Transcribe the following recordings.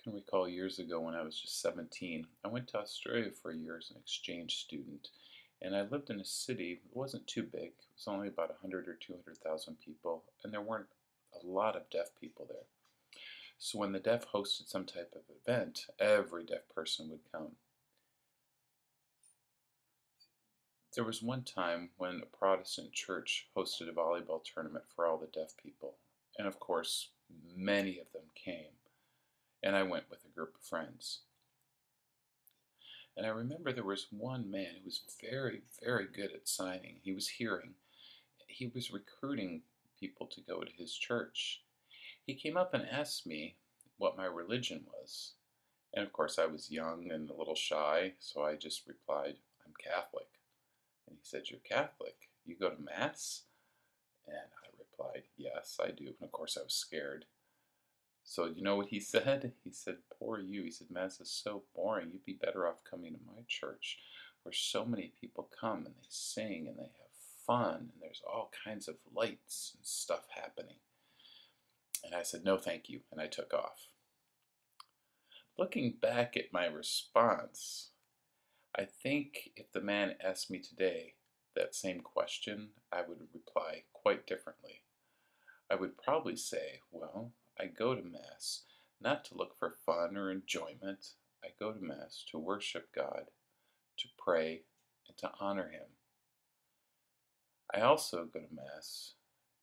can recall years ago when I was just 17. I went to Australia for a year as an exchange student, and I lived in a city that wasn't too big. It was only about 100 or 200,000 people, and there weren't a lot of deaf people there. So when the deaf hosted some type of event, every deaf person would come. There was one time when a Protestant church hosted a volleyball tournament for all the deaf people, and of course, many of them came, and I went with a group of friends. And I remember there was one man who was very, very good at signing. He was hearing. He was recruiting people to go to his church. He came up and asked me what my religion was. And of course, I was young and a little shy, so I just replied, I'm Catholic. And he said, You're Catholic? You go to Mass? And I replied, Yes, I do. And of course, I was scared. So you know what he said? He said, Poor you. He said, Mass is so boring. You'd be better off coming to my church where so many people come and they sing and they have fun and there's all kinds of lights and stuff happening. And I said, No, thank you. And I took off. Looking back at my response, I think if the man asked me today that same question, I would reply quite differently. I would probably say, well, I go to Mass not to look for fun or enjoyment. I go to Mass to worship God, to pray, and to honor Him. I also go to Mass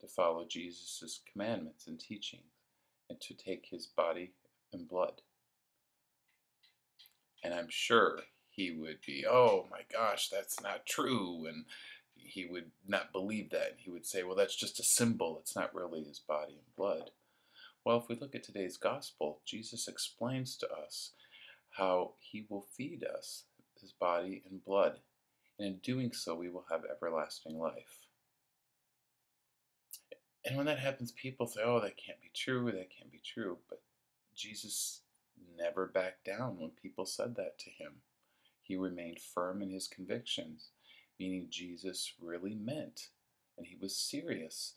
to follow Jesus' commandments and teachings and to take His body and blood. And I'm sure he would be, oh my gosh, that's not true. And he would not believe that. And he would say, well, that's just a symbol. It's not really his body and blood. Well, if we look at today's gospel, Jesus explains to us how he will feed us his body and blood. And in doing so, we will have everlasting life. And when that happens, people say, oh, that can't be true, that can't be true. But Jesus never backed down when people said that to him. He remained firm in his convictions, meaning Jesus really meant, and he was serious,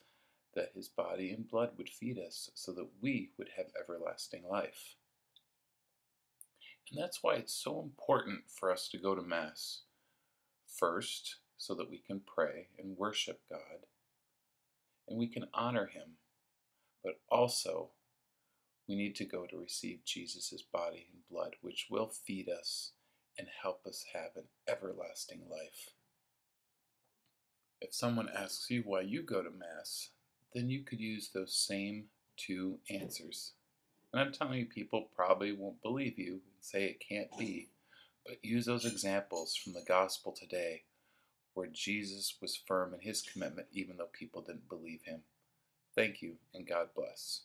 that his body and blood would feed us so that we would have everlasting life. And that's why it's so important for us to go to Mass. First, so that we can pray and worship God, and we can honor him, but also we need to go to receive Jesus' body and blood, which will feed us and help us have an everlasting life. If someone asks you why you go to Mass, then you could use those same two answers. And I'm telling you, people probably won't believe you and say it can't be, but use those examples from the gospel today where Jesus was firm in his commitment even though people didn't believe him. Thank you, and God bless.